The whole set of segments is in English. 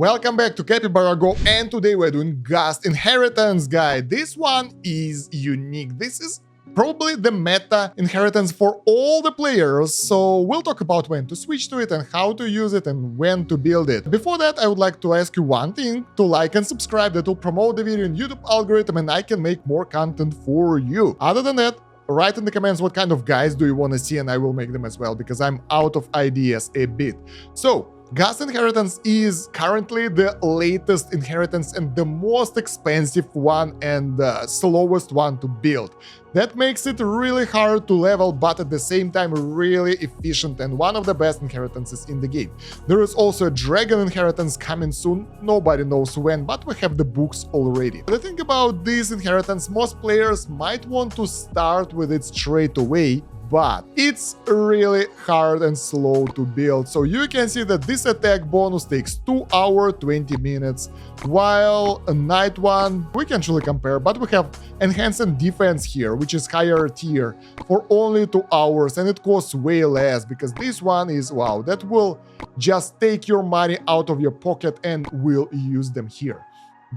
Welcome back to Capybara Go, and today we're doing Ghast Inheritance Guide. This one is unique. This is probably the meta inheritance for all the players, so we'll talk about when to switch to it and how to use it and when to build it. Before that, I would like to ask you one thing: to like and subscribe. That will promote the video in YouTube algorithm and I can make more content for you. Other than that, write in the comments what kind of guys do you want to see and I will make them as well, because I'm out of ideas a bit. So Ghast Inheritance is currently the latest inheritance and the most expensive one and the slowest one to build. That makes it really hard to level, but at the same time really efficient and one of the best inheritances in the game. There is also a dragon inheritance coming soon, nobody knows when, but we have the books already. The thing about this inheritance, most players might want to start with it straight away, but it's really hard and slow to build. So you can see that this attack bonus takes 2 hours 20 minutes, while a night one we can truly compare, but we have enhanced defense here, which is higher tier, for only 2 hours, and it costs way less, because this one is, wow, that will just take your money out of your pocket and will use them here.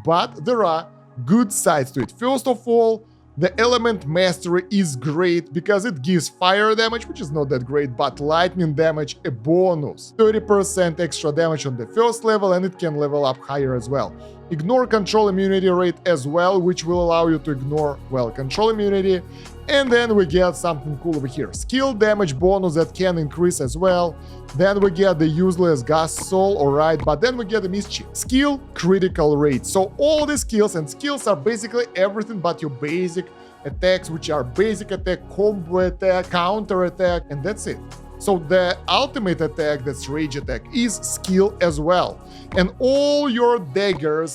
But there are good sides to it. First of all, the element mastery is great because it gives fire damage, which is not that great, but lightning damage a bonus. 30% extra damage on the first level, and it can level up higher as well. Ignore control immunity rate as well, which will allow you to ignore, well, control immunity. And then we get something cool over here. Skill damage bonus that can increase as well. Then we get the useless Ghast soul, alright, but then we get the mischief. Skill critical rate. So all the skills, and skills are basically everything but your basic attacks, which are basic attack, combo attack, counter attack, and that's it. So the ultimate attack, that's rage attack, is skill as well. And all your daggers,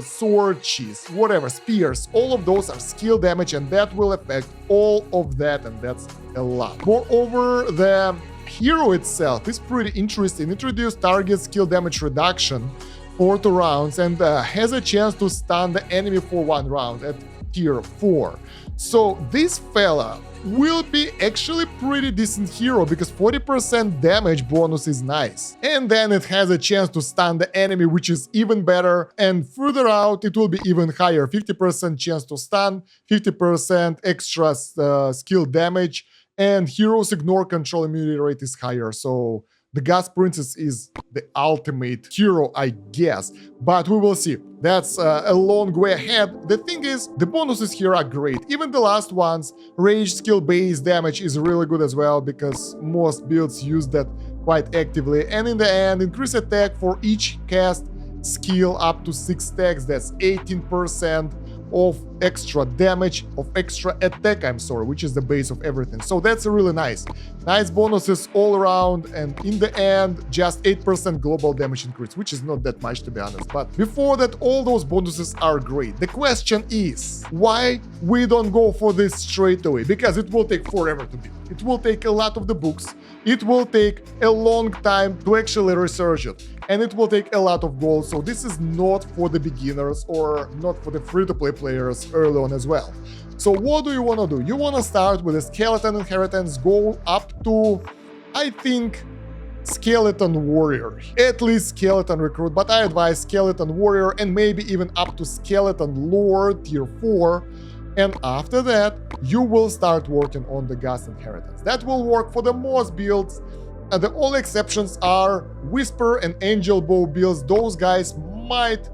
sword cheese, whatever, spears, all of those are skill damage, and that will affect all of that, and that's a lot. Moreover, the hero itself is pretty interesting. Introduced target skill damage reduction for 2 rounds and has a chance to stun the enemy for 1 round at tier 4. So this fella will be actually pretty decent hero, because 40% damage bonus is nice. And then it has a chance to stun the enemy, which is even better, and further out it will be even higher. 50% chance to stun, 50% extra skill damage, and heroes ignore control immunity rate is higher. So the Ghast Princess is the ultimate hero, I guess, but we will see. That's a long way ahead. The thing is, the bonuses here are great. Even the last ones, rage skill base damage is really good as well, because most builds use that quite actively. And in the end, increase attack for each cast skill up to 6 stacks, that's 18% of extra damage, of extra attack, which is the base of everything. So that's really nice. Nice bonuses all around, and in the end, just 8% global damage increase, which is not that much, to be honest. But before that, all those bonuses are great. The question is, why we don't go for this straight away? Because it will take forever to build. It will take a lot of the books. It will take a long time to actually research it. And it will take a lot of gold, so this is not for the beginners or not for the free-to-play players early on as well. So what do you want to do? You want to start with a skeleton inheritance, go up to, I think, skeleton warrior, at least skeleton recruit, but I advise skeleton warrior and maybe even up to skeleton lord tier 4. And after that, you will start working on the Ghast inheritance. That will work for the most builds. And the only exceptions are Whisper and Angel Bow builds. Those guys might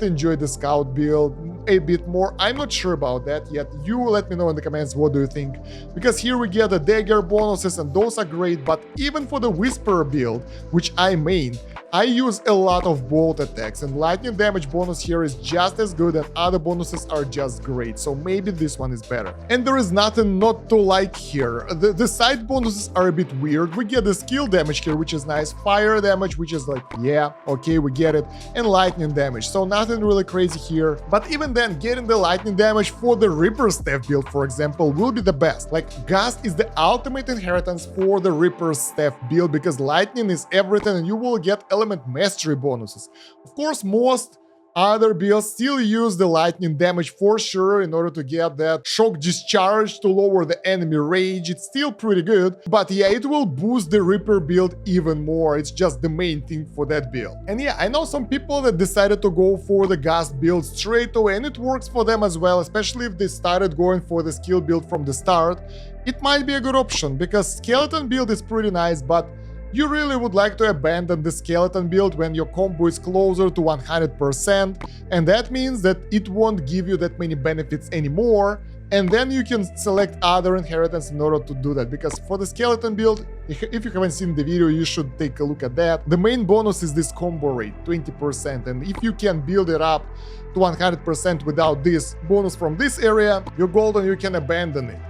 enjoy the Scout build a bit more. I'm not sure about that yet. You let me know in the comments what do you think, because here we get the dagger bonuses and those are great, but even for the Whisper build, which I main, I use a lot of bolt attacks, and lightning damage bonus here is just as good and other bonuses are just great, so maybe this one is better. And there is nothing not to like here. The side bonuses are a bit weird. We get the skill damage here, which is nice, fire damage, which is like, yeah, okay, we get it, and lightning damage, so nothing really crazy here. But even then, getting the lightning damage for the Reaper Staff build, for example, will be the best. Like, Ghast is the ultimate inheritance for the Reaper Staff build, because lightning is everything and you will get element mastery bonuses. Of course, most Other builds still use the lightning damage for sure in order to get that shock discharge to lower the enemy rage. It's still pretty good, but yeah, it will boost the Reaper build even more. It's just the main thing for that build. And yeah, I know some people that decided to go for the Ghast build straight away, and it works for them as well, especially if they started going for the skill build from the start. It might be a good option, because skeleton build is pretty nice, but you really would like to abandon the skeleton build when your combo is closer to 100%, and that means that it won't give you that many benefits anymore, and then you can select other inheritance in order to do that, because for the skeleton build, if you haven't seen the video, you should take a look at that. The main bonus is this combo rate, 20%, and if you can build it up to 100% without this bonus from this area, you're golden, you can abandon it.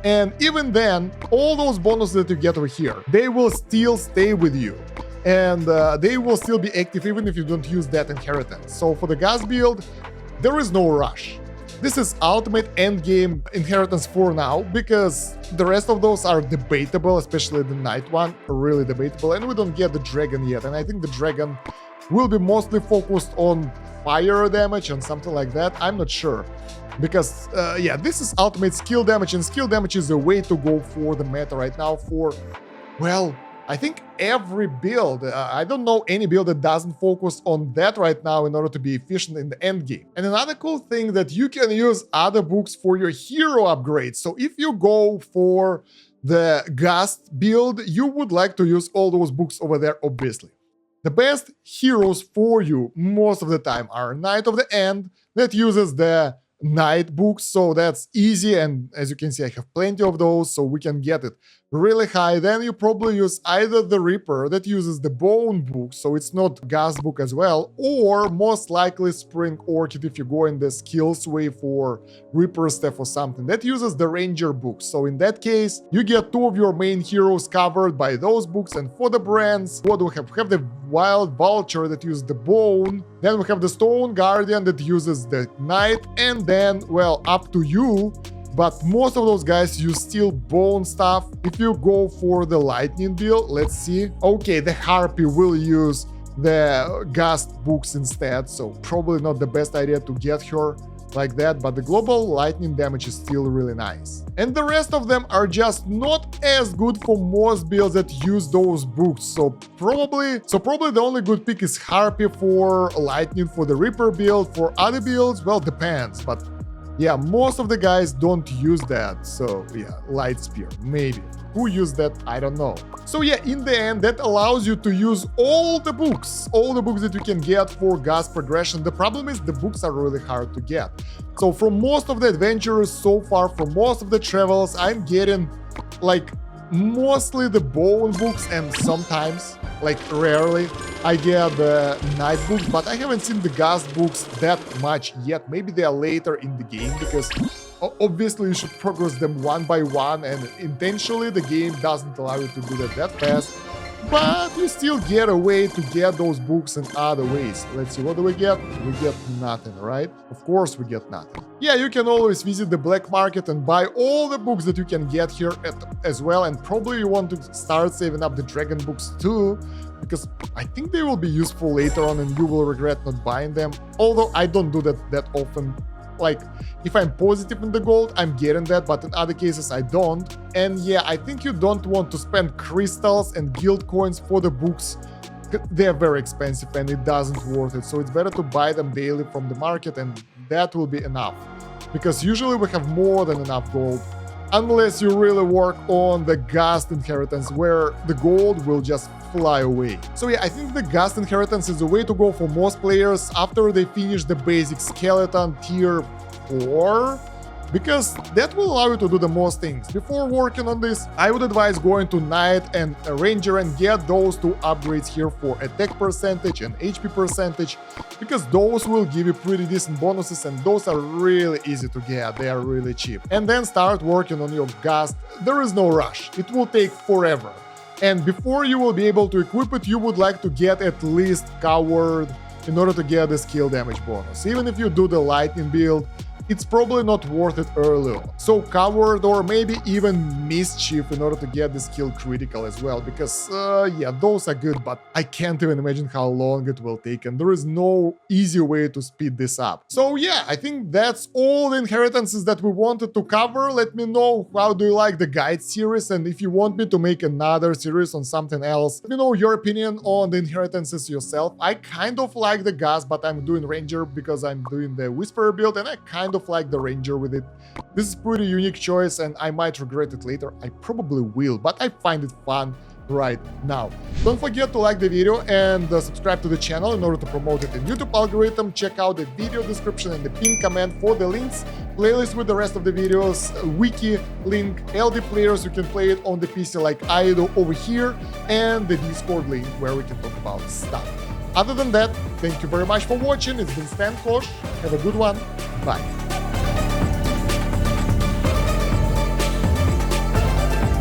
And even then, all those bonuses that you get over here, they will still stay with you. And they will still be active even if you don't use that inheritance. So for the Ghast build, there is no rush. This is ultimate endgame inheritance for now, because the rest of those are debatable, especially the night one, really debatable. And we don't get the dragon yet. And I think the dragon will be mostly focused on fire damage and something like that. I'm not sure. Because, yeah, this is ultimate skill damage, and skill damage is a way to go for the meta right now for, well, I think every build. I don't know any build that doesn't focus on that right now in order to be efficient in the end game. And another cool thing that you can use other books for your hero upgrades. So if you go for the Ghast build, you would like to use all those books over there, obviously. The best heroes for you most of the time are Knight of the End, that uses the night books, so that's easy, and as you can see I have plenty of those, so we can get it really high. Then you probably use either the Reaper that uses the bone book, so it's not Ghast book as well, or most likely Spring Orchid if you go in the skills way for Reaper stuff or something that uses the Ranger book. So in that case you get two of your main heroes covered by those books. And for the brands, what do we have? We have the Wild Vulture that uses the bone, then we have the Stone Guardian that uses the Knight, and then, well, up to you, but most of those guys use still bone stuff. If you go for the lightning build, let's see. Okay, the Harpy will use the Ghast books instead, so probably not the best idea to get her like that, but the global lightning damage is still really nice. And the rest of them are just not as good for most builds that use those books, so probably the only good pick is Harpy for lightning for the Reaper build. For other builds, well, depends, but yeah, most of the guys don't use that, so yeah, Light Spear, maybe. Who used that? I don't know. So yeah, in the end, that allows you to use all the books that you can get for Ghast progression. The problem is the books are really hard to get. So from most of the adventures so far, from most of the travels, I'm getting like mostly the bone books, and sometimes, like rarely, I get the night books, but I haven't seen the Ghast books that much yet. Maybe they are later in the game, because obviously you should progress them one by one, and intentionally the game doesn't allow you to do that fast. But you still get a way to get those books in other ways. Let's see, what do we get? We get nothing, right? Of course we get nothing. Yeah, you can always visit the black market and buy all the books that you can get here as well. And probably you want to start saving up the dragon books too, because I think they will be useful later on and you will regret not buying them. Although I don't do that often. Like, if I'm positive in the gold, I'm getting that, but in other cases I don't. And yeah, I think you don't want to spend crystals and guild coins for the books. They're very expensive and it doesn't worth it. So it's better to buy them daily from the market, and that will be enough. Because usually we have more than enough gold. Unless you really work on the Ghast inheritance, where the gold will just fly away. So yeah, I think the Ghast inheritance is the way to go for most players after they finish the basic skeleton tier 4, because that will allow you to do the most things. Before working on this, I would advise going to Knight and Ranger and get those two upgrades here for attack percentage and HP percentage, because those will give you pretty decent bonuses, and those are really easy to get, they are really cheap. And then start working on your Ghast. There is no rush, it will take forever. And before you will be able to equip it, you would like to get at least Coward in order to get the skill damage bonus. Even if you do the lightning build, it's probably not worth it early on. So Coward or maybe even Mischief in order to get the skill critical as well, because yeah, those are good, but I can't even imagine how long it will take, and there is no easy way to speed this up. So yeah, I think that's all the inheritances that we wanted to cover. Let me know how do you like the guide series, and if you want me to make another series on something else, let me know your opinion on the inheritances yourself. I kind of like the Ghast, but I'm doing Ranger because I'm doing the Whisperer build, and I kind of like the Ranger with it. This is pretty unique choice, and I might regret it later. I probably will, but I find it fun right now. Don't forget to like the video and subscribe to the channel in order to promote it in YouTube algorithm. Check out the video description and the pinned comment for the links, playlist with the rest of the videos, wiki link, LD players you can play it on the PC like I do over here, and the Discord link where we can talk about stuff. Other than that, thank you very much for watching. It's been Stan Kosh. Have a good one. Bye.